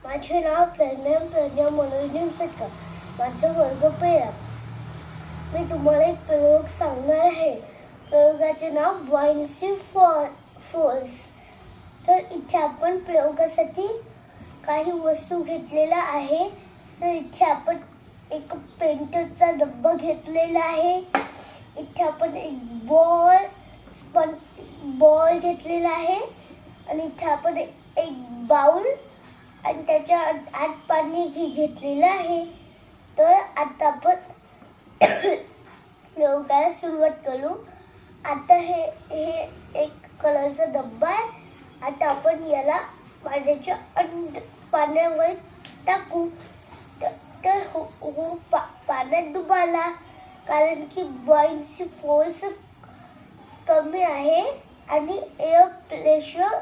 माझे नाव प्रज्ञा मनोज सटकर. माझा वर्ग पहिला. मी तुम्हाला एक प्रयोग सांगणार आहे. प्रयोगाचे नाव बॉयन्सी फोर्स. तर इथे आपण प्रयोगासाठी काही वस्तू घेतलेल्या आहे. तर इथे आपण एक पेंटरचा डब्बा घेतलेला आहे. इथे आपण एक बॉल घेतलेला आहे आणि इथे आपण एक बाउल आणि त्याच्या आत पाणी घेतलेलं आहे. तर आता आपण प्रयोगाला सुरुवात करू. आता हे एक कलरचा डब्बा आहे. आता आपण याला पाण्यावर टाकू. तर पाण्यात डुबाला, कारण की बॉयन्सी फोर्स कमी आहे आणि एअर प्रेशर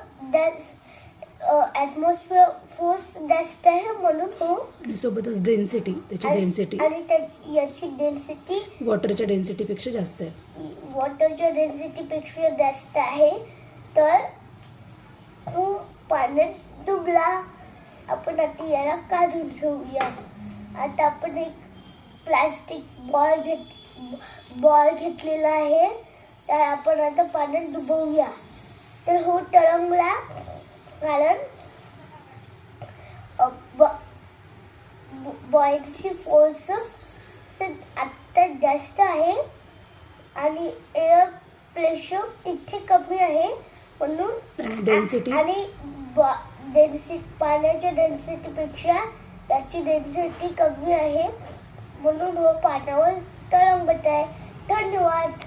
ॲटमॉस्फिअर फोर्स जास्त आहे, म्हणून हो. आणि सोबतच डेन्सिटी, त्याची डेन्सिटी आणि याची डेन्सिटी वॉटरच्या डेन्सिटीपेक्षा जास्त आहे. वॉटरच्या डेन्सिटीपेक्षा जास्त आहे. तर खूप पाण्यात डुबला. आपण आता याला काढून घेऊया. आता आपण एक प्लास्टिक बॉल घेतलेला आहे. तर आपण आता पाण्यात डुबवूया. तर हो तरंगला, कारण बॉयन्सी फोर्स आता जास्त आहे आणि एअर प्रेशर इथे कमी आहे, म्हणून डेन्सिटी आणि पाण्याच्या डेन्सिटीपेक्षा त्याची डेन्सिटी कमी आहे, म्हणून हो पाण्यावर तरंगत आहे. धन्यवाद.